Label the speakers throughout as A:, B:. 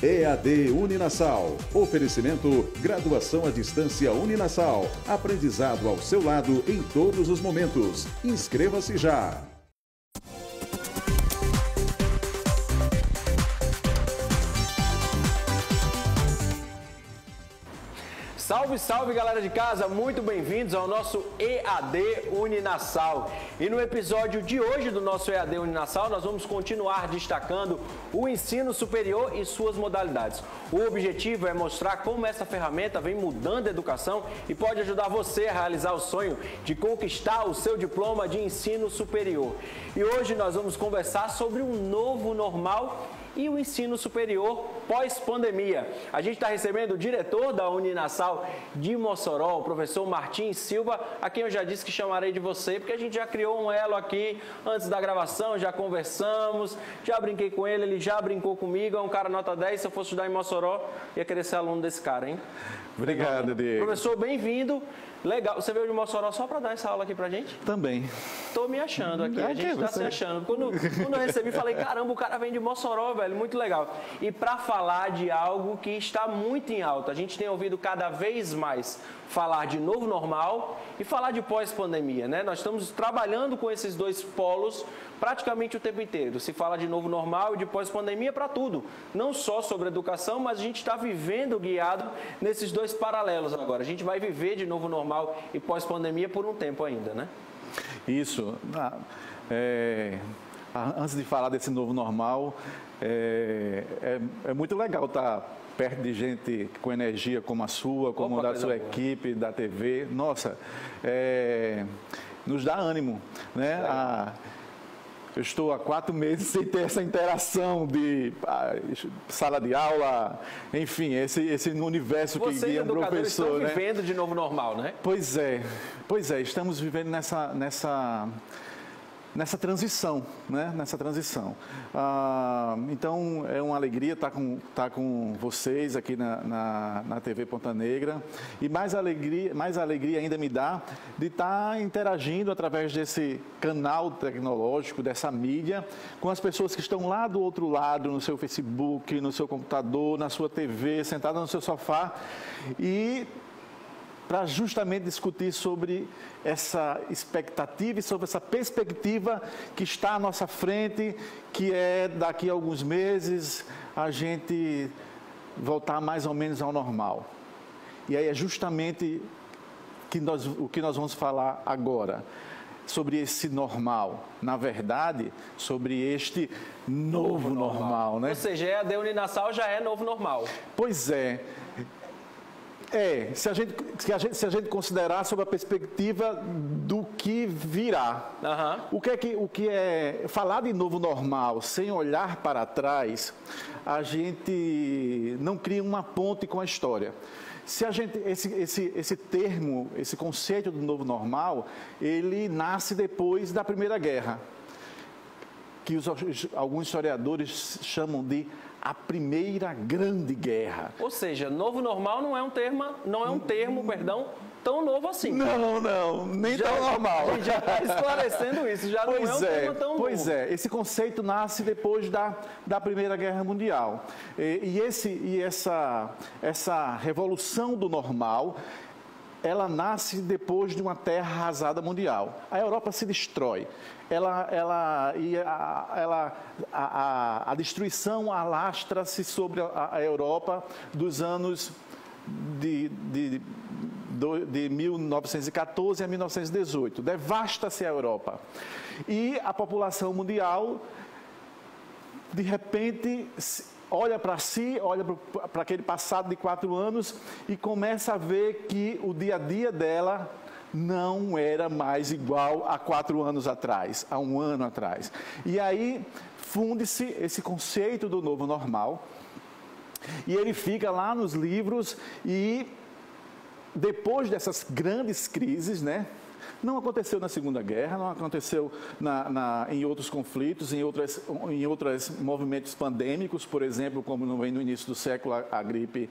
A: EAD Uninasal. Oferecimento graduação à distância Uninasal. Aprendizado ao seu lado em todos os momentos. Inscreva-se já.
B: Salve, salve, galera de casa! Muito bem-vindos ao nosso EAD Uninasal. E no episódio de hoje do nosso EAD Uninasal, nós vamos continuar destacando o ensino superior e suas modalidades. O objetivo é mostrar como essa ferramenta vem mudando a educação e pode ajudar você a realizar o sonho de conquistar o seu diploma de ensino superior. E hoje nós vamos conversar sobre um novo normal e o ensino superior pós-pandemia. A gente está recebendo o diretor da Uninasal de Mossoró, o professor Martim Silva, a quem eu já disse que chamarei de você, porque a gente já criou um elo aqui antes da gravação, já conversamos, já brinquei com ele, ele já brincou comigo, é um cara nota 10, se eu fosse estudar em Mossoró, ia querer ser aluno desse cara, hein?
C: Obrigado, Diego.
B: Professor, bem-vindo. Legal. Você veio de Mossoró só para dar essa aula aqui pra gente?
C: Também.
B: Tô me achando aqui, a gente tá se achando. Quando eu recebi, falei, caramba, o cara vem de Mossoró, velho, muito legal. E para falar de algo que está muito em alta, a gente tem ouvido cada vez mais falar de novo normal e falar de pós-pandemia, né? Nós estamos trabalhando com esses dois polos praticamente o tempo inteiro. Se fala de novo normal e de pós-pandemia para tudo. Não só sobre educação, mas a gente está vivendo guiado nesses dois paralelos agora. A gente vai viver de novo normal e pós-pandemia por um tempo ainda, né?
C: Isso. Antes de falar desse novo normal, é muito legal estar perto de gente com energia como a sua, como da sua equipe, da TV. Nossa, nos dá ânimo, né? Eu estou há 4 meses sem ter essa interação de sala de aula, enfim, esse universo que guia um professor,
B: estão vivendo de novo normal, né?
C: Pois é, estamos vivendo nessa transição, né? Nessa transição. Então, é uma alegria estar com vocês aqui na TV Ponta Negra. E mais alegria ainda me dá de estar interagindo através desse canal tecnológico, dessa mídia, com as pessoas que estão lá do outro lado, no seu Facebook, no seu computador, na sua TV, sentada no seu sofá. E para justamente discutir sobre essa expectativa e sobre essa perspectiva que está à nossa frente, que é daqui a alguns meses a gente voltar mais ou menos ao normal. E aí é justamente o que nós vamos falar agora, sobre esse normal, na verdade, sobre este novo normal, né?
B: Ou seja, a EAD Uninasal já é novo normal.
C: Pois é. Se a gente considerar sob a perspectiva do que virá. O que é falar de novo normal sem olhar para trás, a gente não cria uma ponte com a história. Se a gente, esse termo, esse conceito do novo normal, ele nasce depois da Primeira Guerra, que alguns historiadores chamam de a Primeira Grande Guerra.
B: Ou seja, novo normal não é um termo, tão novo assim.
C: Não, nem tão normal.
B: A gente já está esclarecendo isso, já não é um termo tão novo.
C: Pois é, esse conceito nasce depois da Primeira Guerra Mundial. Essa revolução do normal, ela nasce depois de uma terra arrasada mundial. A Europa se destrói. A destruição alastra-se sobre a Europa dos anos de 1914 a 1918. Devasta-se a Europa. E a população mundial, de repente, olha para si, olha para aquele passado de 4 anos e começa a ver que o dia a dia dela não era mais igual a 4 anos atrás, a 1 ano atrás. E aí funde-se esse conceito do novo normal, e ele fica lá nos livros, e depois dessas grandes crises, né? Não aconteceu na Segunda Guerra, não aconteceu em outros conflitos, em outros movimentos pandêmicos, por exemplo, como no início do século, a gripe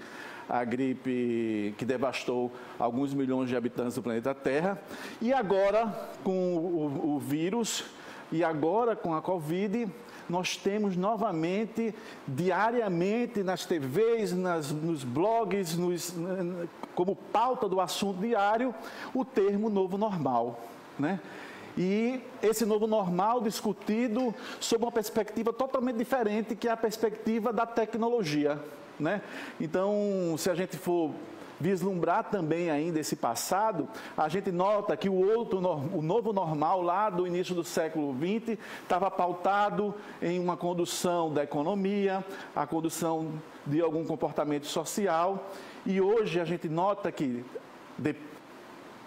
C: que devastou alguns milhões de habitantes do planeta Terra. E agora, com o vírus, e agora com a Covid, nós temos novamente, diariamente, nas TVs, nos blogs, como pauta do assunto diário, o termo novo normal, né? E esse novo normal discutido sob uma perspectiva totalmente diferente, que é a perspectiva da tecnologia, né? Então, se a gente for vislumbrar também ainda esse passado, a gente nota que o novo normal lá do início do século XX estava pautado em uma condução da economia, a condução de algum comportamento social, e hoje a gente nota que,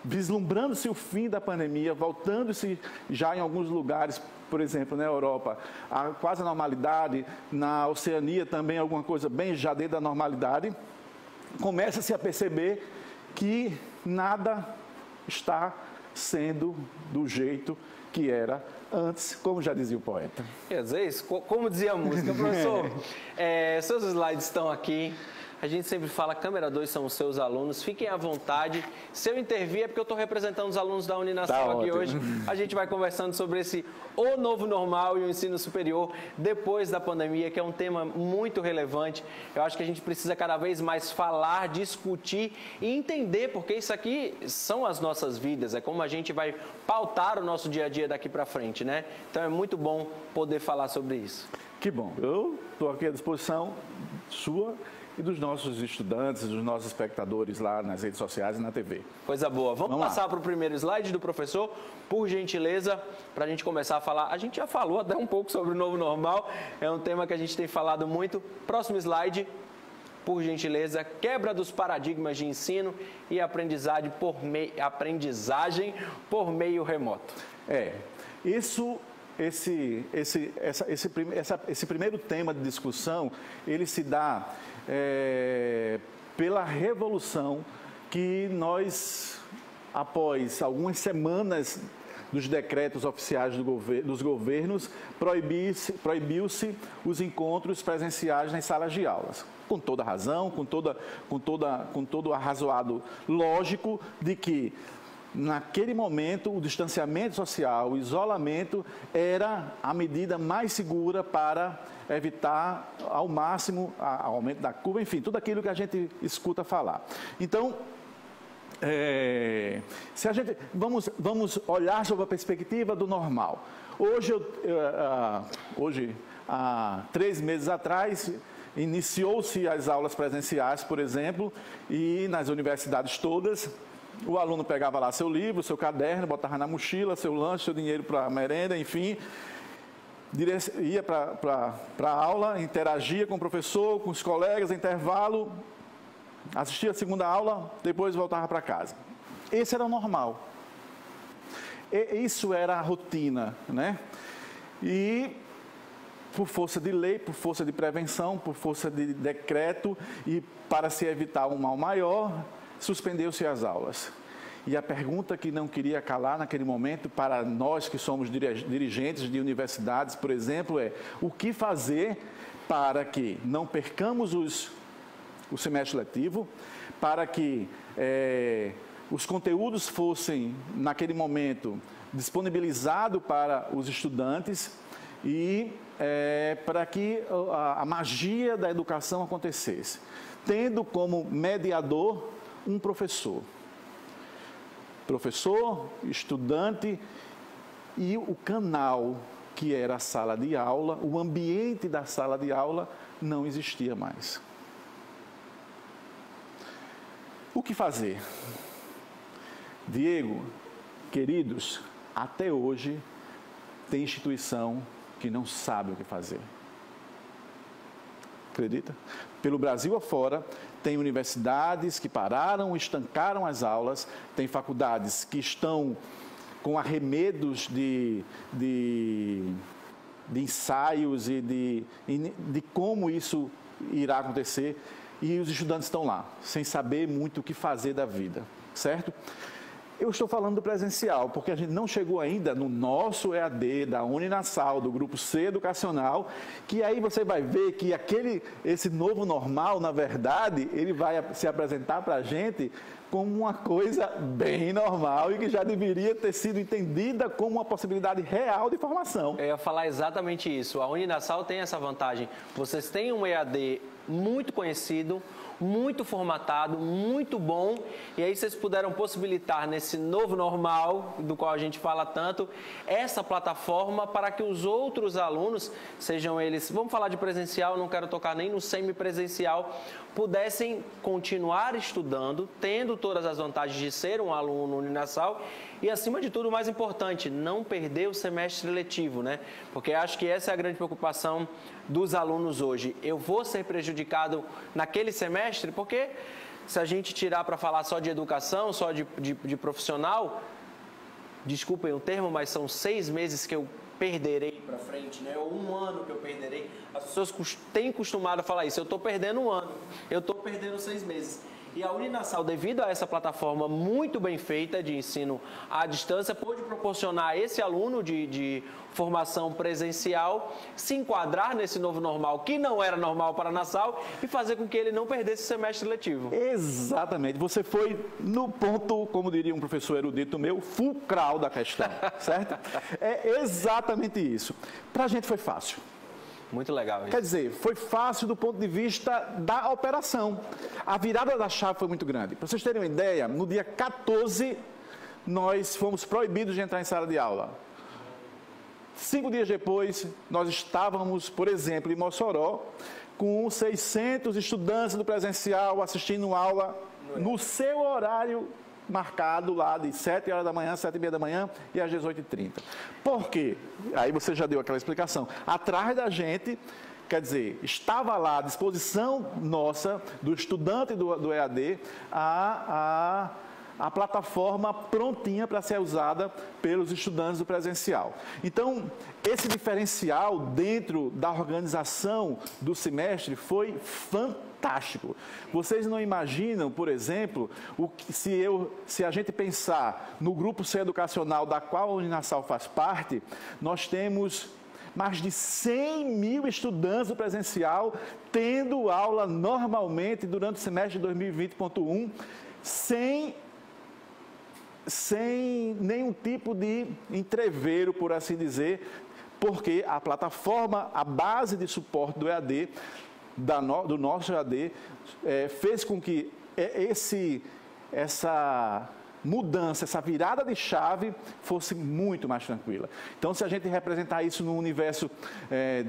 C: vislumbrando-se o fim da pandemia, voltando-se já em alguns lugares, por exemplo, na Europa, a quase a normalidade, na Oceania também alguma coisa bem já dentro da normalidade, começa-se a perceber que nada está sendo do jeito que era antes, como já dizia o poeta.
B: Quer dizer isso? Como dizia a música, professor, seus slides estão aqui. A gente sempre fala, câmera 2 são os seus alunos, fiquem à vontade. Se eu intervir é porque eu estou representando os alunos da Uninasal aqui hoje. A gente vai conversando sobre o novo normal e o ensino superior depois da pandemia, que é um tema muito relevante. Eu acho que a gente precisa cada vez mais falar, discutir e entender, porque isso aqui são as nossas vidas, é como a gente vai pautar o nosso dia a dia daqui para frente, né? Então é muito bom poder falar sobre isso.
C: Que bom, eu estou aqui à disposição sua e dos nossos estudantes, dos nossos espectadores lá nas redes sociais e na TV.
B: Coisa boa. Vamos passar para o primeiro slide do professor, por gentileza, para a gente começar a falar. A gente já falou até um pouco sobre o novo normal, é um tema que a gente tem falado muito. Próximo slide, por gentileza, quebra dos paradigmas de ensino e aprendizagem por meio remoto. Esse primeiro tema de discussão, ele se dá pela revolução que nós, após algumas semanas dos decretos oficiais dos governos, proibiu-se os encontros presenciais nas salas de aulas. Com toda razão, com todo arrazoado lógico de que naquele momento, o distanciamento social, o isolamento, era a medida mais segura para evitar ao máximo o aumento da curva, enfim, tudo aquilo que a gente escuta falar. Então, se a gente vamos olhar sobre a perspectiva do normal. Hoje, há 3 meses atrás, iniciou-se as aulas presenciais, por exemplo, e nas universidades todas, o aluno pegava lá seu livro, seu caderno, botava na mochila, seu lanche, seu dinheiro para a merenda, enfim, ia para a aula, interagia com o professor, com os colegas, intervalo, assistia a segunda aula, depois voltava para casa. Esse era o normal. Isso era a rotina, né? E por força de lei, por força de prevenção, por força de decreto e para se evitar um mal maior, suspendeu-se as aulas. E a pergunta que não queria calar naquele momento para nós que somos dirigentes de universidades, por exemplo, é o que fazer para que não percamos o semestre letivo, para que os conteúdos fossem, naquele momento, disponibilizados para os estudantes e para que a magia da educação acontecesse, tendo como mediador um professor, estudante e o canal que era a sala de aula, o ambiente da sala de aula não existia mais. O que fazer? Diego, queridos, até hoje tem instituição que não sabe o que fazer. Acredita? Pelo Brasil afora, tem universidades que pararam, estancaram as aulas, tem faculdades que estão com arremedos de ensaios e de como isso irá acontecer, e os estudantes estão lá, sem saber muito o que fazer da vida, certo?
C: Eu estou falando do presencial, porque a gente não chegou ainda no nosso EAD da Uninasal, do grupo C educacional, que aí você vai ver que esse novo normal, na verdade, ele vai se apresentar para a gente como uma coisa bem normal e que já deveria ter sido entendida como uma possibilidade real de formação.
B: Eu ia falar exatamente isso. A Uninasal tem essa vantagem. Vocês têm um EAD muito conhecido, muito formatado, muito bom, e aí vocês puderam possibilitar nesse novo normal, do qual a gente fala tanto, essa plataforma para que os outros alunos, sejam eles, vamos falar de presencial, não quero tocar nem no semipresencial, pudessem continuar estudando, tendo todas as vantagens de ser um aluno Uninasal e, acima de tudo, o mais importante, não perder o semestre letivo, né? Porque acho que essa é a grande preocupação dos alunos hoje. Eu vou ser prejudicado naquele semestre, porque se a gente tirar para falar só de educação, só de profissional, desculpem o termo, mas são 6 meses que eu perderei para frente, né? Ou 1 ano que eu perderei. As pessoas têm costumado a falar isso, eu estou perdendo 1 ano, eu estou perdendo 6 meses. E a Uninasal, devido a essa plataforma muito bem feita de ensino à distância, pôde proporcionar a esse aluno de formação presencial se enquadrar nesse novo normal, que não era normal para a Nasal, e fazer com que ele não perdesse o semestre letivo.
C: Exatamente. Você foi no ponto, como diria um professor erudito meu, fulcral da questão, certo? É exatamente isso. Para a gente foi fácil.
B: Muito legal isso.
C: Quer dizer, foi fácil do ponto de vista da operação. A virada da chave foi muito grande. Para vocês terem uma ideia, no dia 14, nós fomos proibidos de entrar em sala de aula. 5 dias depois, nós estávamos, por exemplo, em Mossoró, com 600 estudantes do presencial assistindo aula no seu horário marcado lá de 7 horas da manhã, 7h30 da manhã e às 18h30. Por quê? Aí você já deu aquela explicação. Atrás da gente, quer dizer, estava lá à disposição nossa, do estudante do EAD, a plataforma prontinha para ser usada pelos estudantes do presencial. Então, esse diferencial dentro da organização do semestre foi fantástico. Vocês não imaginam, por exemplo, se a gente pensar no grupo C educacional da qual a Uninasal faz parte, nós temos mais de 100 mil estudantes do presencial tendo aula normalmente durante o semestre de 2020.1, sem nenhum tipo de entreveiro, por assim dizer, porque a plataforma, a base de suporte do EAD, do nosso EAD, fez com que essa mudança, essa virada de chave fosse muito mais tranquila. Então, se a gente representar isso no universo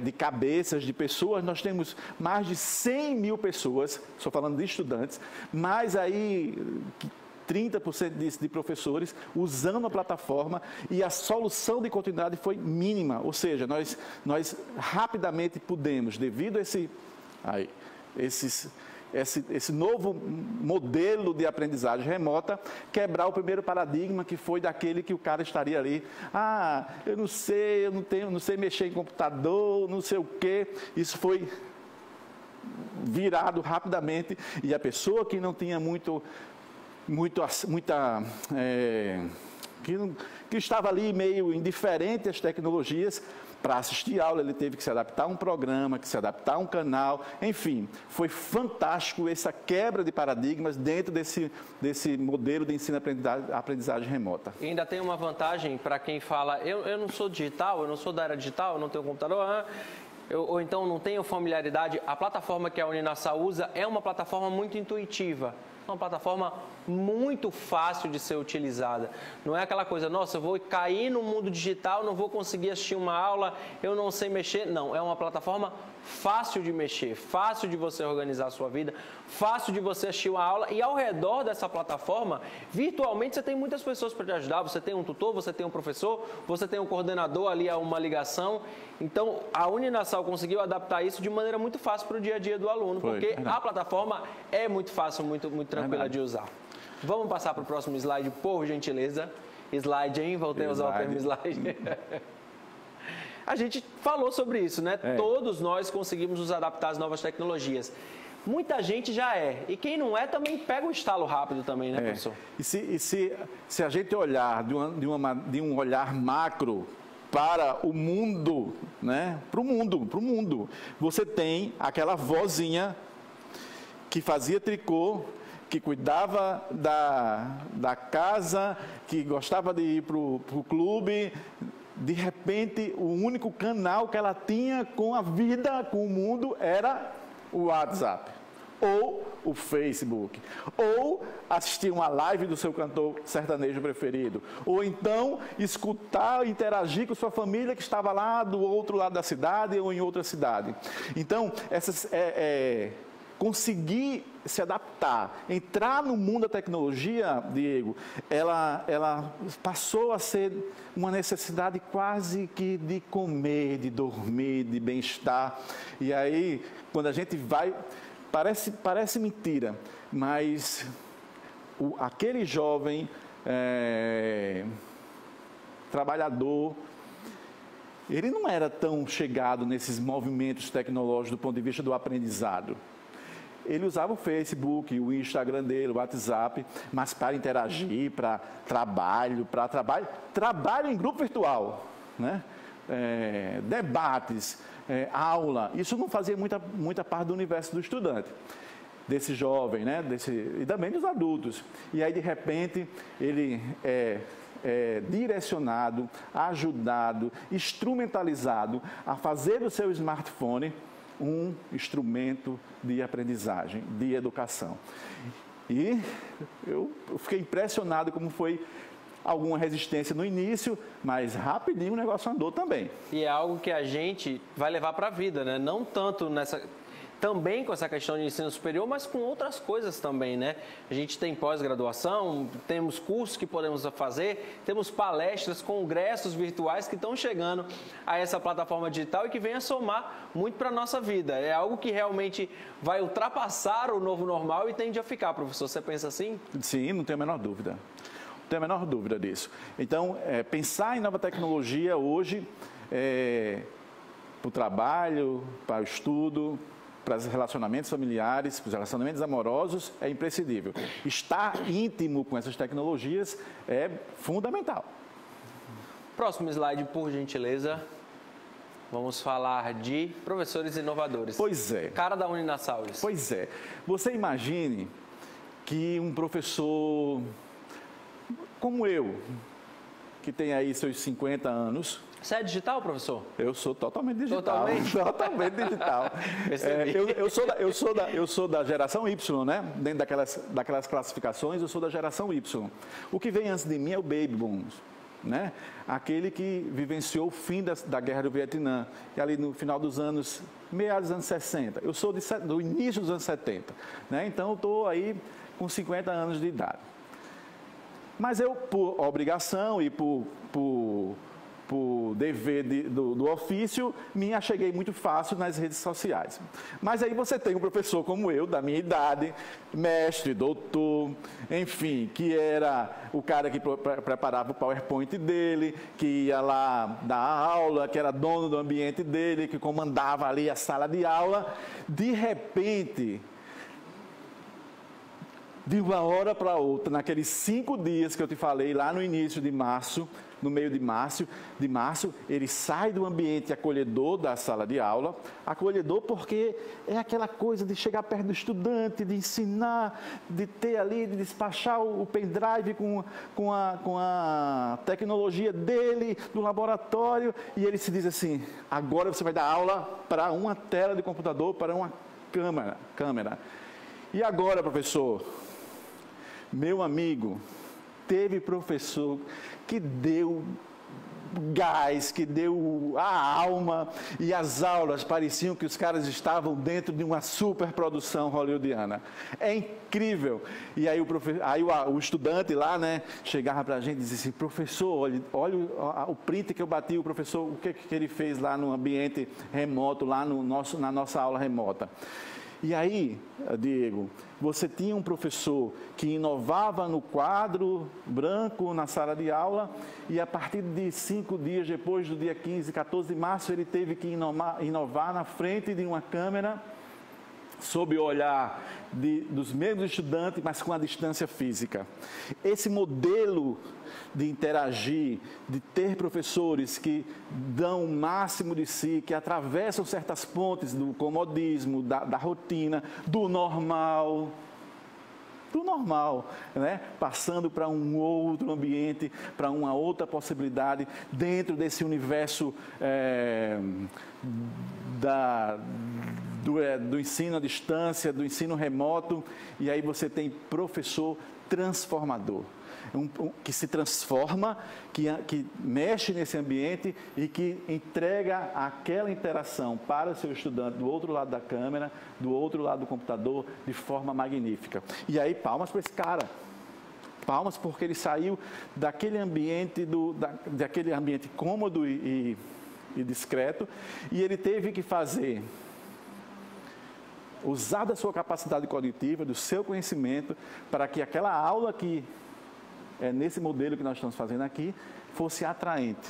C: de cabeças, de pessoas, nós temos mais de 100 mil pessoas, estou falando de estudantes, mais aí 30% disso de professores usando a plataforma, e a solução de continuidade foi mínima, ou seja, nós rapidamente pudemos, devido a esse novo modelo de aprendizagem remota, quebrar o primeiro paradigma, que foi daquele que o cara estaria ali, eu não sei, não sei mexer em computador, não sei o quê. Isso foi virado rapidamente, e a pessoa que não tinha que estava ali meio indiferente às tecnologias, para assistir aula ele teve que se adaptar a um programa, que se adaptar a um canal, enfim, foi fantástico essa quebra de paradigmas dentro desse modelo de ensino-aprendizagem remota.
B: E ainda tem uma vantagem para quem fala, eu não sou digital, eu não sou da área digital, eu não tenho computador, ou então não tenho familiaridade. A plataforma que a Uninasal usa é uma plataforma muito intuitiva. Uma plataforma muito fácil de ser utilizada. Não é aquela coisa, nossa, eu vou cair no mundo digital, não vou conseguir assistir uma aula, eu não sei mexer. Não, é uma plataforma fácil de mexer, fácil de você organizar a sua vida, fácil de você assistir uma aula, e ao redor dessa plataforma, virtualmente você tem muitas pessoas para te ajudar, você tem um tutor, você tem um professor, você tem um coordenador ali a uma ligação. Então, a Uninasal conseguiu adaptar isso de maneira muito fácil para o dia a dia do aluno, porque a plataforma é muito fácil, muito tranquila de usar. Vamos passar para o próximo slide, por gentileza. Slide, hein? Voltei a usar o termo slide. A gente falou sobre isso, né? Todos nós conseguimos nos adaptar às novas tecnologias. muita gente já é. E quem não é também pega um estalo rápido também, né, professor?
C: E se a gente olhar de um olhar macro para o mundo, né? Para o mundo, você tem aquela vozinha que fazia tricô, que cuidava da casa, que gostava de ir para o clube. De repente, o único canal que ela tinha com a vida, com o mundo, era o WhatsApp, ou o Facebook, ou assistir uma live do seu cantor sertanejo preferido, ou então escutar, interagir com sua família que estava lá do outro lado da cidade ou em outra cidade. Então, conseguir se adaptar, entrar no mundo da tecnologia, Diego, ela passou a ser uma necessidade quase que de comer, de dormir, de bem-estar. E aí, quando a gente vai, parece mentira, mas aquele jovem trabalhador, ele não era tão chegado nesses movimentos tecnológicos do ponto de vista do aprendizado. Ele usava o Facebook, o Instagram dele, o WhatsApp, mas para interagir, para trabalho em grupo virtual, né? Debates, aula, isso não fazia muita parte do universo do estudante, desse jovem, né? E também dos adultos. E aí, de repente, ele é direcionado, ajudado, instrumentalizado a fazer do seu smartphone um instrumento de aprendizagem, de educação. E eu fiquei impressionado como foi alguma resistência no início, mas rapidinho o negócio andou também.
B: E é algo que a gente vai levar para a vida, né? Não tanto também com essa questão de ensino superior, mas com outras coisas também, né? A gente tem pós-graduação, temos cursos que podemos fazer, temos palestras, congressos virtuais que estão chegando a essa plataforma digital e que vem a somar muito para a nossa vida. É algo que realmente vai ultrapassar o novo normal e tende a ficar, professor. Você pensa assim?
C: Sim, não tenho a menor dúvida. Não tenho a menor dúvida disso. Então, pensar em nova tecnologia hoje, para o trabalho, para o estudo, para os relacionamentos familiares, para os relacionamentos amorosos, é imprescindível. Estar íntimo com essas tecnologias é fundamental.
B: Próximo slide, por gentileza. Vamos falar de professores inovadores.
C: Pois é.
B: Cara da Uninasal.
C: Pois é. Você imagine que um professor como eu, que tem aí seus 50 anos...
B: Você é digital, professor?
C: Eu sou totalmente digital.
B: Totalmente?
C: Totalmente digital. Eu sou da geração Y, né? Dentro daquelas classificações, eu sou da geração Y. O que vem antes de mim é o Baby Boom, né? Aquele que vivenciou o fim da Guerra do Vietnã, e ali no final dos meados dos anos 60. Eu sou do início dos anos 70, né? Então eu estou aí com 50 anos de idade. Mas eu, por obrigação e por dever do ofício, me acheguei muito fácil nas redes sociais. Mas aí você tem um professor como eu, da minha idade, mestre, doutor, enfim, que era o cara que preparava o PowerPoint dele, que ia lá dar aula, que era dono do ambiente dele, que comandava ali a sala de aula. De repente, de uma hora para outra, naqueles 5 dias que eu te falei lá no início de março, no meio de março, ele sai do ambiente acolhedor da sala de aula, acolhedor porque é aquela coisa de chegar perto do estudante, de ensinar, de ter ali, de despachar o pendrive com a tecnologia dele, do laboratório, e ele se diz assim, agora você vai dar aula para uma tela de computador, para uma câmera. E agora, professor? Meu amigo, teve professor que deu gás, que deu a alma, e as aulas pareciam que os caras estavam dentro de uma superprodução hollywoodiana. É incrível. E aí o estudante lá, né, chegava para a gente e dizia assim, professor, olha o print que eu bati, o professor, o que ele fez lá no ambiente remoto, lá na nossa aula remota. E aí, Diego, você tinha um professor que inovava no quadro branco na sala de aula e a partir de 5 dias depois do dia 15, 14 de março, ele teve que inovar na frente de uma câmera sob o olhar dos mesmos estudantes, mas com a distância física. Esse modelo de interagir, de ter professores que dão o máximo de si, que atravessam certas pontes do comodismo, da rotina, do normal, né? Passando para um outro ambiente, para uma outra possibilidade dentro desse universo do ensino à distância, do ensino remoto, e aí você tem professor transformador. Que se transforma, que mexe nesse ambiente e que entrega aquela interação para o seu estudante do outro lado da câmera, do outro lado do computador, de forma magnífica. E aí, palmas para esse cara. Palmas porque ele saiu daquele ambiente, daquele ambiente cômodo e discreto, e ele teve que usar da sua capacidade cognitiva, do seu conhecimento, para que aquela aula que nesse modelo que nós estamos fazendo aqui, fosse atraente.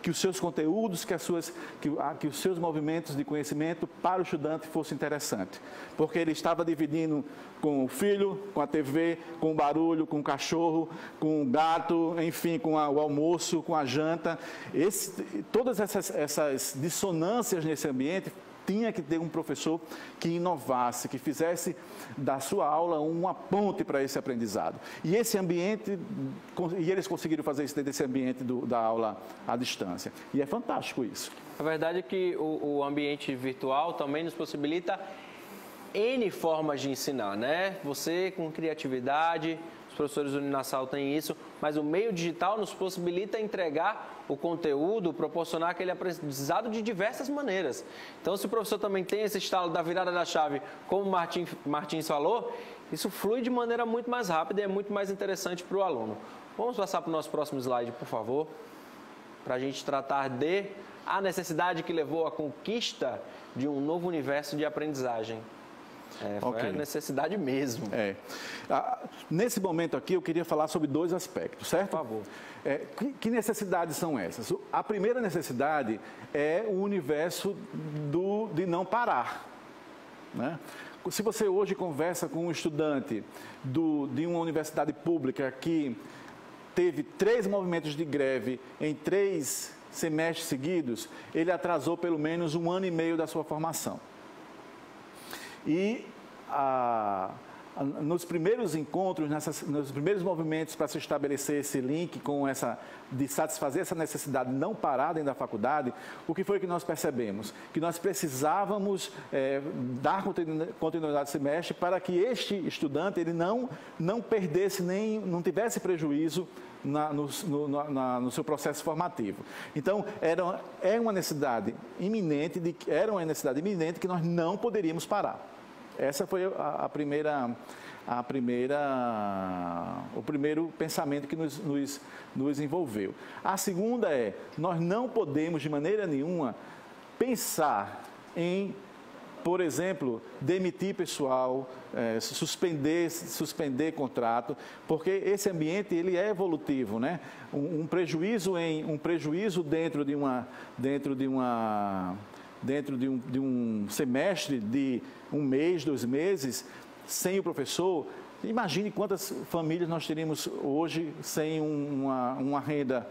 C: Que os seus conteúdos, que os seus movimentos de conhecimento para o estudante fossem interessantes. Porque ele estava dividindo com o filho, com a TV, com o barulho, com o cachorro, com o gato, enfim, com o almoço, com a janta. Todas essas dissonâncias nesse ambiente, tinha que ter um professor que inovasse, que fizesse da sua aula uma ponte para esse aprendizado. E esse ambiente, eles conseguiram fazer isso dentro desse ambiente da aula à distância. E é fantástico isso.
B: A verdade é que o ambiente virtual também nos possibilita N formas de ensinar, né? Você com criatividade, os professores do Uninasal têm isso, mas o meio digital nos possibilita entregar o conteúdo, proporcionar aquele aprendizado de diversas maneiras. Então, se o professor também tem esse estalo da virada da chave, como o Martins falou, isso flui de maneira muito mais rápida e é muito mais interessante para o aluno. Vamos passar para o nosso próximo slide, por favor, para a gente tratar a necessidade que levou à conquista de um novo universo de aprendizagem. Foi a necessidade mesmo.
C: Nesse momento aqui, eu queria falar sobre dois aspectos, certo?
B: Por favor.
C: Que necessidades são essas? A primeira necessidade é o universo de não parar, né? Se você hoje conversa com um estudante de uma universidade pública que teve 3 movimentos de greve em 3 semestres seguidos, ele atrasou pelo menos 1 ano e meio da sua formação. E nos primeiros encontros, nos primeiros movimentos para se estabelecer esse link de satisfazer essa necessidade de não parar dentro da faculdade, o que foi que nós percebemos? Que nós precisávamos dar continuidade ao semestre para que este estudante ele não perdesse não tivesse prejuízo no seu processo formativo. Então, era uma necessidade iminente que nós não poderíamos parar. Essa foi o primeiro pensamento que nos envolveu. A segunda nós não podemos de maneira nenhuma pensar em, por exemplo, demitir pessoal, suspender contrato, porque esse ambiente ele é evolutivo, né? Um prejuízo dentro de um semestre de 1 mês, 2 meses, sem o professor. Imagine quantas famílias nós teríamos hoje sem uma renda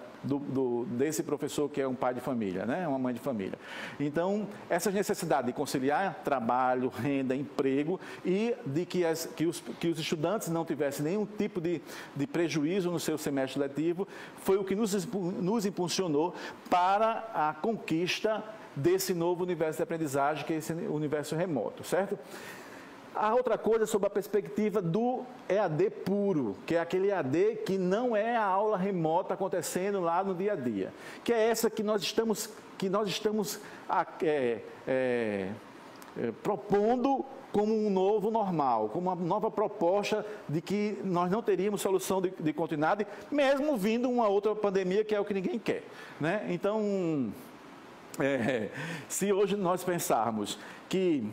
C: desse professor que é um pai de família, né? Uma mãe de família. Então, essa necessidade de conciliar trabalho, renda, emprego e de que os estudantes não tivessem nenhum tipo de prejuízo no seu semestre letivo, foi o que nos impulsionou para a conquista desse novo universo de aprendizagem, que é esse universo remoto, certo? A outra coisa sobre a perspectiva do EAD puro, que é aquele EAD que não é a aula remota acontecendo lá no dia a dia, que é essa que nós estamos propondo como um novo normal, como uma nova proposta de que nós não teríamos solução de continuidade, mesmo vindo uma outra pandemia, que é o que ninguém quer, né? Então, se hoje nós pensarmos que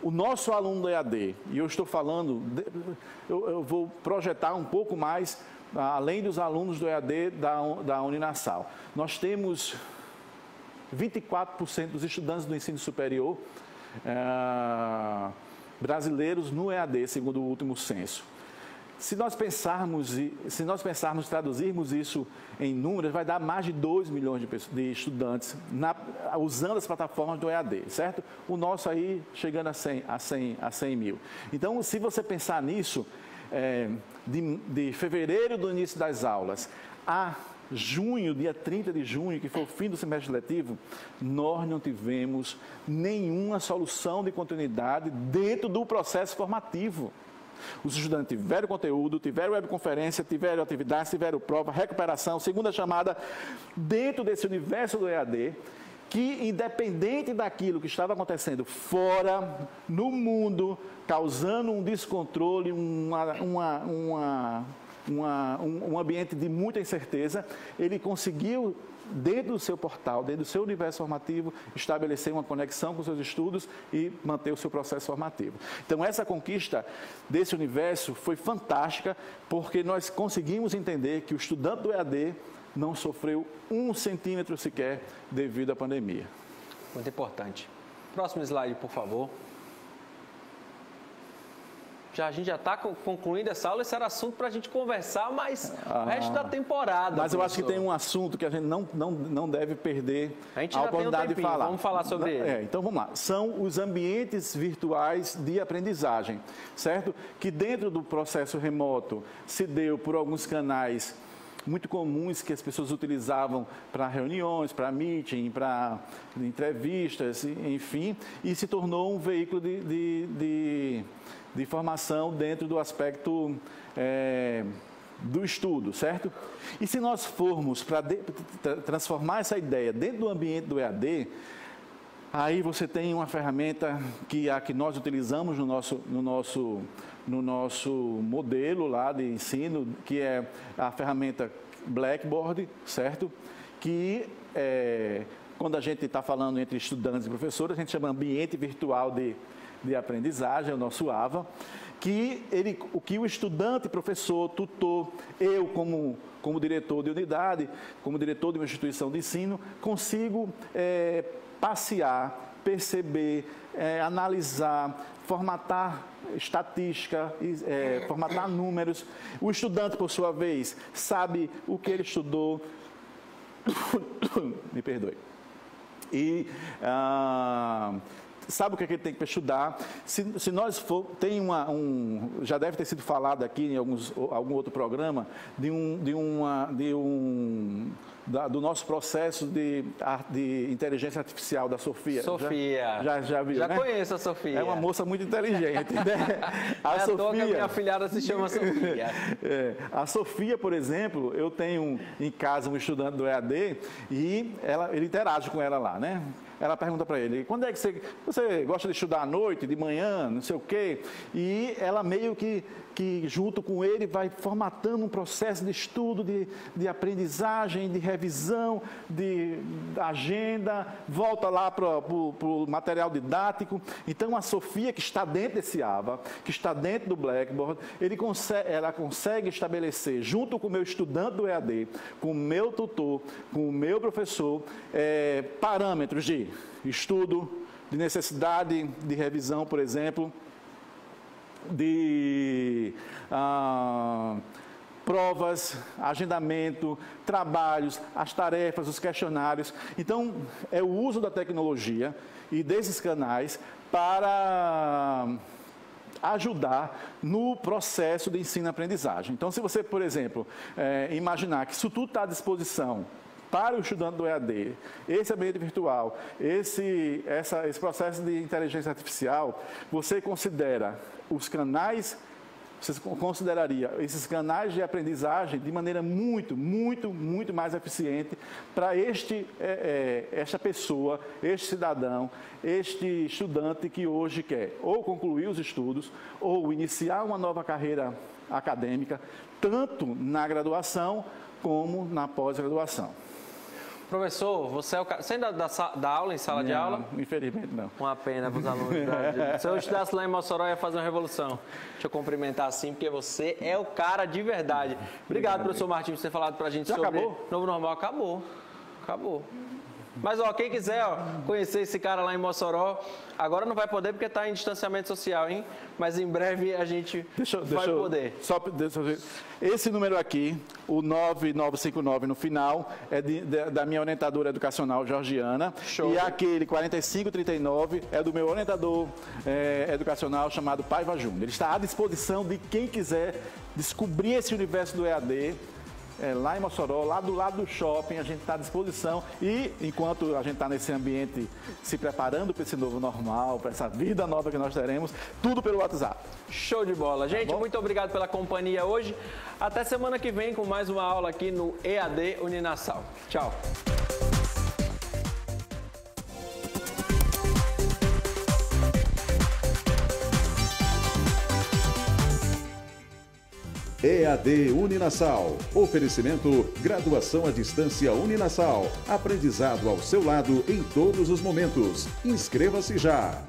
C: o nosso aluno do EAD, e eu estou falando, eu vou projetar um pouco mais, além dos alunos do EAD da Uninasal, nós temos 24% dos estudantes do ensino superior brasileiros no EAD, segundo o último censo. Se nós pensarmos, traduzirmos isso em números, vai dar mais de 2 milhões de estudantes usando as plataformas do EAD, certo? O nosso aí chegando a 100 mil. Então, se você pensar nisso, de fevereiro do início das aulas a junho, dia 30 de junho, que foi o fim do semestre letivo, nós não tivemos nenhuma solução de continuidade dentro do processo formativo. Os estudantes tiveram conteúdo, tiveram webconferência, tiveram atividades, tiveram prova, recuperação, segunda chamada, dentro desse universo do EAD, que independente daquilo que estava acontecendo fora, no mundo, causando um descontrole, um ambiente de muita incerteza, ele conseguiu, dentro do seu portal, dentro do seu universo formativo, estabelecer uma conexão com os seus estudos e manter o seu processo formativo. Então, essa conquista desse universo foi fantástica, porque nós conseguimos entender que o estudante do EAD não sofreu 1 centímetro sequer devido à pandemia.
B: Muito importante. Próximo slide, por favor. A gente já está concluindo essa aula, esse era assunto para a gente conversar, mas o resto da temporada.
C: Mas eu acho que tem um assunto que a gente não deve perder
B: a
C: oportunidade de falar.
B: Vamos falar sobre ele.
C: Então vamos lá. São os ambientes virtuais de aprendizagem, certo? Que dentro do processo remoto se deu por alguns canais muito comuns que as pessoas utilizavam para reuniões, para meeting, para entrevistas, enfim, e se tornou um veículo de formação dentro do aspecto do estudo, certo? E se nós formos para transformar essa ideia dentro do ambiente do EAD, aí você tem uma ferramenta que nós utilizamos no nosso modelo lá de ensino, que é a ferramenta Blackboard, certo? Que quando a gente está falando entre estudantes e professores, a gente chama ambiente virtual de aprendizagem, é o nosso AVA, o que o estudante, professor, tutor, eu como diretor de unidade, como diretor de uma instituição de ensino, consigo passear, perceber, analisar, formatar estatística, formatar números. O estudante, por sua vez, sabe o que ele estudou. Me perdoe. E sabe o que ele tem que estudar. Se nós for, tem já deve ter sido falado aqui em algum outro programa do nosso processo de inteligência artificial da Sofia.
B: Sofia.
C: Já viu,
B: já
C: né?
B: Conheço a Sofia.
C: É uma moça muito inteligente, né?
B: A Sofia, minha afilhada se chama Sofia.
C: A Sofia, por exemplo, eu tenho em casa um estudante do EAD e ele interage com ela lá, né? Ela pergunta para ele, quando é que você gosta de estudar à noite, de manhã, não sei o quê? E ela meio que junto com ele vai formatando um processo de estudo, de aprendizagem, de revisão, de agenda, volta lá para o material didático. Então, a Sofia, que está dentro desse AVA, que está dentro do Blackboard, ela consegue estabelecer, junto com o meu estudante do EAD, com o meu tutor, com o meu professor, parâmetros de estudo, de necessidade de revisão, por exemplo, de provas, agendamento, trabalhos, as tarefas, os questionários. Então, é o uso da tecnologia e desses canais para ajudar no processo de ensino-aprendizagem. Então, se você, por exemplo, imaginar que isso tudo está à disposição para o estudante do EAD, esse ambiente virtual, esse processo de inteligência artificial, você considera você consideraria esses canais de aprendizagem de maneira muito, muito, muito mais eficiente para esta pessoa, este cidadão, este estudante que hoje quer ou concluir os estudos ou iniciar uma nova carreira acadêmica, tanto na graduação como na pós-graduação.
B: Professor, você ainda dá aula em sala de aula?
C: Infelizmente não.
B: Uma pena para os alunos. Se eu estudasse lá em Mossoró, eu ia fazer uma revolução. Deixa eu cumprimentar assim, porque você é o cara de verdade. Obrigado, professor Martins, por ter falado para a gente sobre
C: acabou?
B: Novo Normal. Acabou. Mas, ó, quem quiser conhecer esse cara lá em Mossoró, agora não vai poder porque está em distanciamento social, hein? Mas em breve a gente vai poder.
C: Esse número aqui, o 9959 no final, é da minha orientadora educacional, Georgiana. Show. E aquele 4539 é do meu orientador educacional chamado Paiva Júnior. Ele está à disposição de quem quiser descobrir esse universo do EAD. Lá em Mossoró, lá do lado do shopping, a gente está à disposição e enquanto a gente está nesse ambiente se preparando para esse novo normal, para essa vida nova que nós teremos, tudo pelo WhatsApp.
B: Show de bola. Gente, muito obrigado pela companhia hoje. Até semana que vem com mais uma aula aqui no EAD Uninasal. Tchau.
A: EAD Uninasal. Oferecimento graduação à distância Uninasal. Aprendizado ao seu lado em todos os momentos. Inscreva-se já.